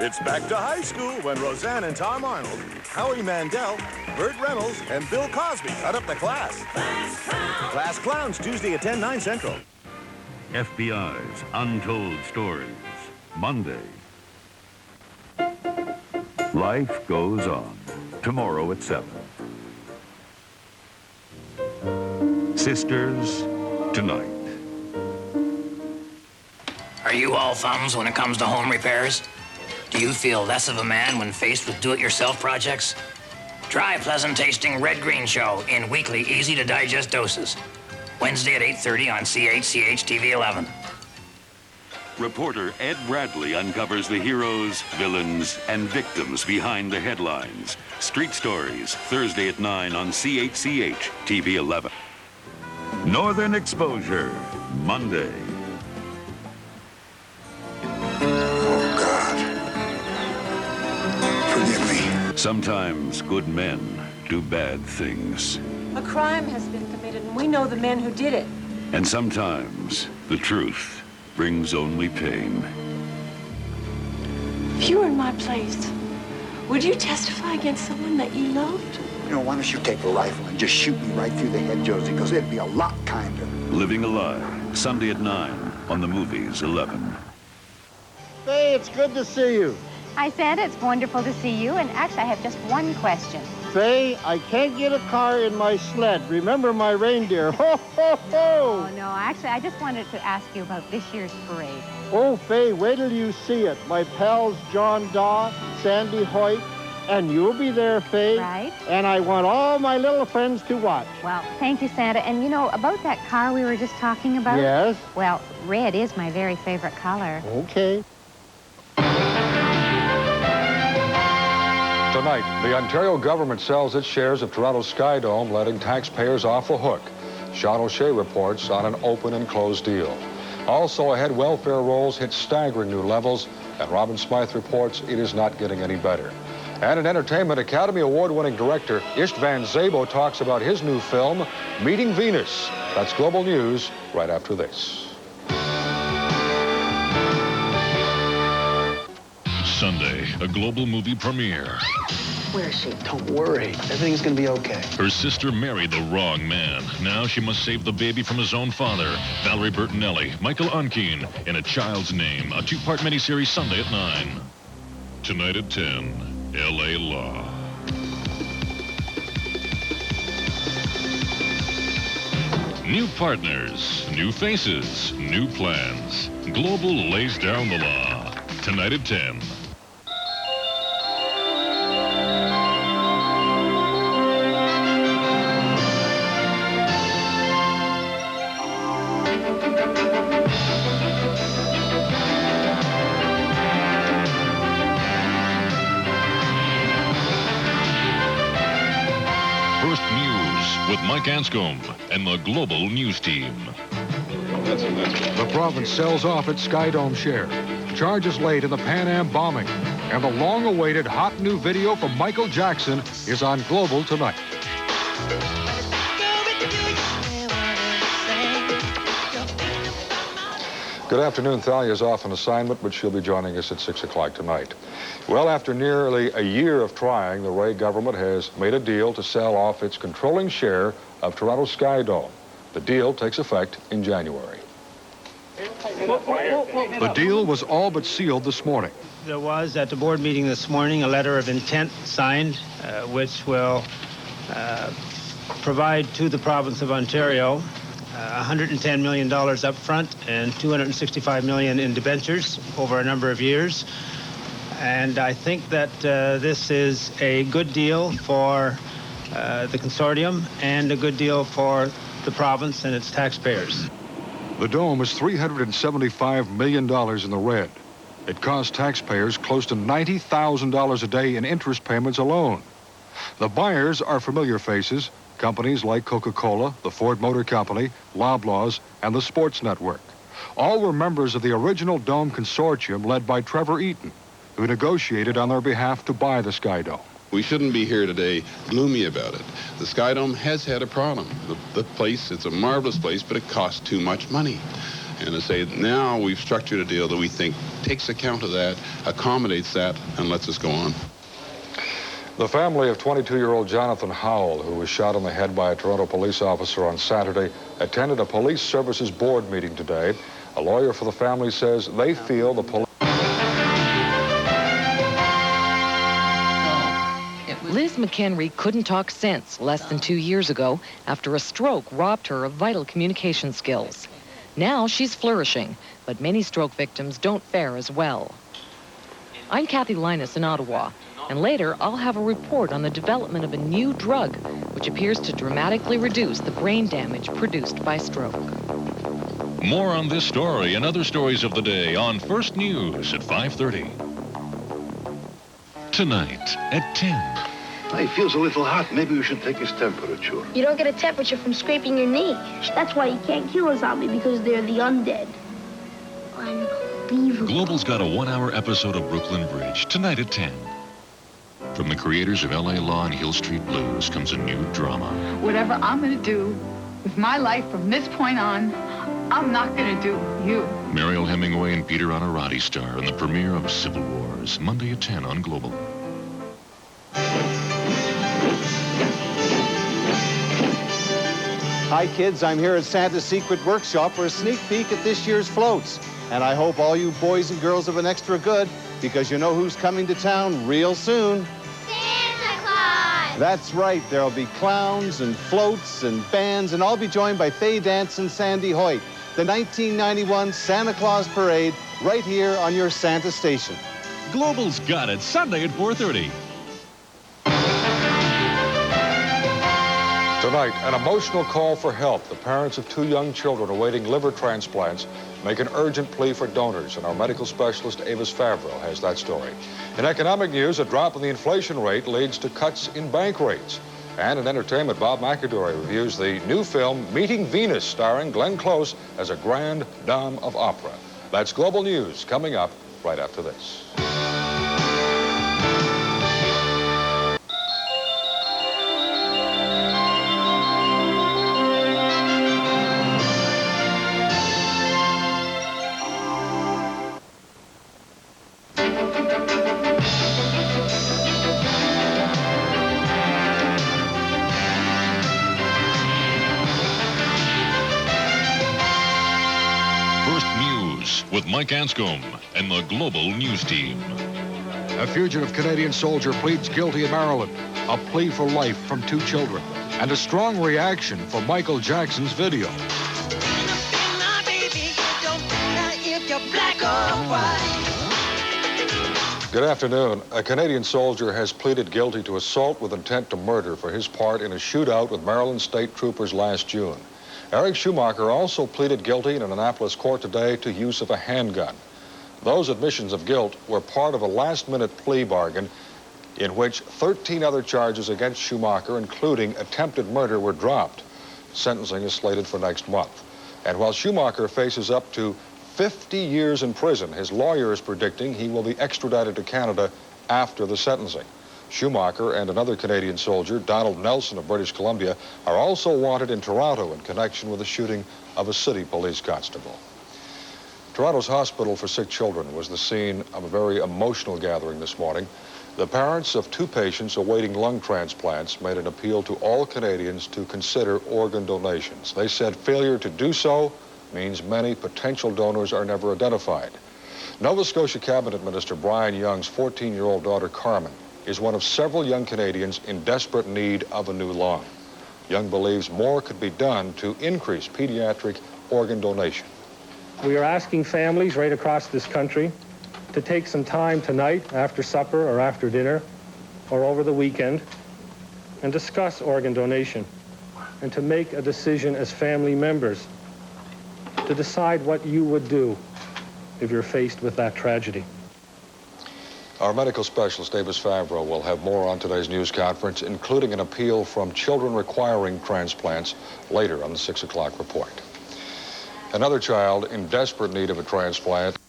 It's back to high school when Roseanne and Tom Arnold, Howie Mandel, Burt Reynolds, and Bill Cosby cut up the class. Class Clowns, Tuesday at 10, 9 Central. FBI's Untold Stories, Monday. Life goes on. Tomorrow at 7. Sisters, tonight. Are you all thumbs when it comes to home repairs? Do you feel less of a man when faced with do-it-yourself projects? Try pleasant-tasting Red Green Show in weekly, easy-to-digest doses. Wednesday at 8:30 on CHCH TV 11. Reporter Ed Bradley uncovers the heroes, villains, and victims behind the headlines. Street Stories, Thursday at 9 on CHCH TV 11. Northern Exposure, Monday. Oh, God. Forgive me. Sometimes good men do bad things. A crime has been committed, and we know the men who did it. And sometimes the truth brings only pain. If you were in my place, would you testify against someone that you loved? You know, why don't you take a rifle and just shoot me right through the head, Josie, because it'd be a lot kinder. Living Alive, Sunday at 9 on the Movies 11. Faye, it's good to see you. Hi, Santa. It's wonderful to see you. And actually, I have just one question. Faye, I can't get a car in my sled. Remember my reindeer. Ho, ho, ho! Oh, no. Actually, I just wanted to ask you about this year's parade. Oh, Faye, wait till you see it. My pals John Daw, Sandy Hoyt, and you'll be there, Faye. Right. And I want all my little friends to watch. Well, thank you, Santa. And, you know, about that car we were just talking about? Yes? Well, red is my very favorite color. Okay. Tonight, the Ontario government sells its shares of Toronto Skydome, letting taxpayers off the hook. Sean O'Shea reports on an open and closed deal. Also ahead, welfare rolls hit staggering new levels, and Robin Smythe reports it is not getting any better. And in entertainment, Academy Award-winning director Istvan Szabo talks about his new film, Meeting Venus. That's Global News right after this. Sunday, a global movie premiere. Where is she? Don't worry. Everything's going to be okay. Her sister married the wrong man. Now she must save the baby from his own father. Valerie Bertinelli, Michael Unkeen, in A Child's Name, a 2-part miniseries Sunday at 9. Tonight at 10, L.A. Law. New partners, new faces, new plans. Global lays down the law. Tonight at 10. First News with Mike Anscombe and the Global News Team. The province sells off its Skydome share. Charges laid in the Pan Am bombing. And the long-awaited hot new video from Michael Jackson is on Global tonight. Good afternoon. Thalia's off on assignment, but she'll be joining us at 6 o'clock tonight. Well, after nearly a year of trying, the Ray government has made a deal to sell off its controlling share of Toronto Skydome. The deal takes effect in January. The deal was all but sealed this morning. There was, at the board meeting this morning, a letter of intent signed, which will provide to the province of Ontario $110 million up front and $265 million in debentures over a number of years. And I think that this is a good deal for the consortium and a good deal for the province and its taxpayers. The dome is $375 million in the red. It costs taxpayers close to $90,000 a day in interest payments alone. The buyers are familiar faces, companies like Coca-Cola, the Ford Motor Company, Loblaws, and the Sports Network. All were members of the original Dome consortium led by Trevor Eaton, who negotiated on their behalf to buy the Skydome. We shouldn't be here today gloomy about it. The Skydome has had a problem. The place, it's a marvelous place, but it costs too much money. And to say, now we've structured a deal that we think takes account of that, accommodates that, and lets us go on. The family of 22-year-old Jonathan Howell, who was shot in the head by a Toronto police officer on Saturday, attended a police services board meeting today. A lawyer for the family says they feel the police... Liz McHenry couldn't talk sense less than 2 years ago after a stroke robbed her of vital communication skills. Now she's flourishing, but many stroke victims don't fare as well. I'm Kathy Linus in Ottawa, and later I'll have a report on the development of a new drug which appears to dramatically reduce the brain damage produced by stroke. More on this story and other stories of the day on First News at 5:30. Tonight at 10. He feels a little hot. Maybe we should take his temperature. You don't get a temperature from scraping your knee. That's why you can't kill a zombie, because they're the undead. Unbelievable. Global's got a 1-hour episode of Brooklyn Bridge tonight at 10. From the creators of L.A. Law and Hill Street Blues comes a new drama. Whatever I'm going to do with my life from this point on, I'm not going to do you. Mariel Hemingway and Peter Honorati star in the premiere of Civil Wars, Monday at 10 on Global. Hi kids, I'm here at Santa's Secret Workshop for a sneak peek at this year's floats. And I hope all you boys and girls have an extra good, because you know who's coming to town real soon. Santa Claus! That's right, there'll be clowns and floats and bands, and I'll be joined by Faye Dance and Sandy Hoyt. The 1991 Santa Claus Parade right here on your Santa station. Global's got it, Sunday at 4:30. Tonight, an emotional call for help. The parents of 2 young children awaiting liver transplants make an urgent plea for donors, and our medical specialist, Avis Favreau, has that story. In economic news, a drop in the inflation rate leads to cuts in bank rates. And in entertainment, Bob McAdory reviews the new film, Meeting Venus, starring Glenn Close as a grande dame of opera. That's Global News, coming up right after this. With Mike Anscombe and the Global News Team. A fugitive Canadian soldier pleads guilty in Maryland. A plea for life from 2 children. And a strong reaction for Michael Jackson's video. Good afternoon. A Canadian soldier has pleaded guilty to assault with intent to murder for his part in a shootout with Maryland state troopers last June. Eric Schumacher also pleaded guilty in an Annapolis court today to use of a handgun. Those admissions of guilt were part of a last-minute plea bargain in which 13 other charges against Schumacher, including attempted murder, were dropped. Sentencing is slated for next month. And while Schumacher faces up to 50 years in prison, his lawyer is predicting he will be extradited to Canada after the sentencing. Schumacher and another Canadian soldier, Donald Nelson of British Columbia, are also wanted in Toronto in connection with the shooting of a city police constable. Toronto's Hospital for Sick Children was the scene of a very emotional gathering this morning. The parents of 2 patients awaiting lung transplants made an appeal to all Canadians to consider organ donations. They said failure to do so means many potential donors are never identified. Nova Scotia Cabinet Minister Brian Young's 14-year-old daughter, Carmen, is one of several young Canadians in desperate need of a new lung. Young believes more could be done to increase pediatric organ donation. We are asking families right across this country to take some time tonight after supper or after dinner or over the weekend and discuss organ donation and to make a decision as family members to decide what you would do if you're faced with that tragedy. Our medical specialist, Avis Favreau, will have more on today's news conference, including an appeal from children requiring transplants later on the 6 o'clock report. Another child in desperate need of a transplant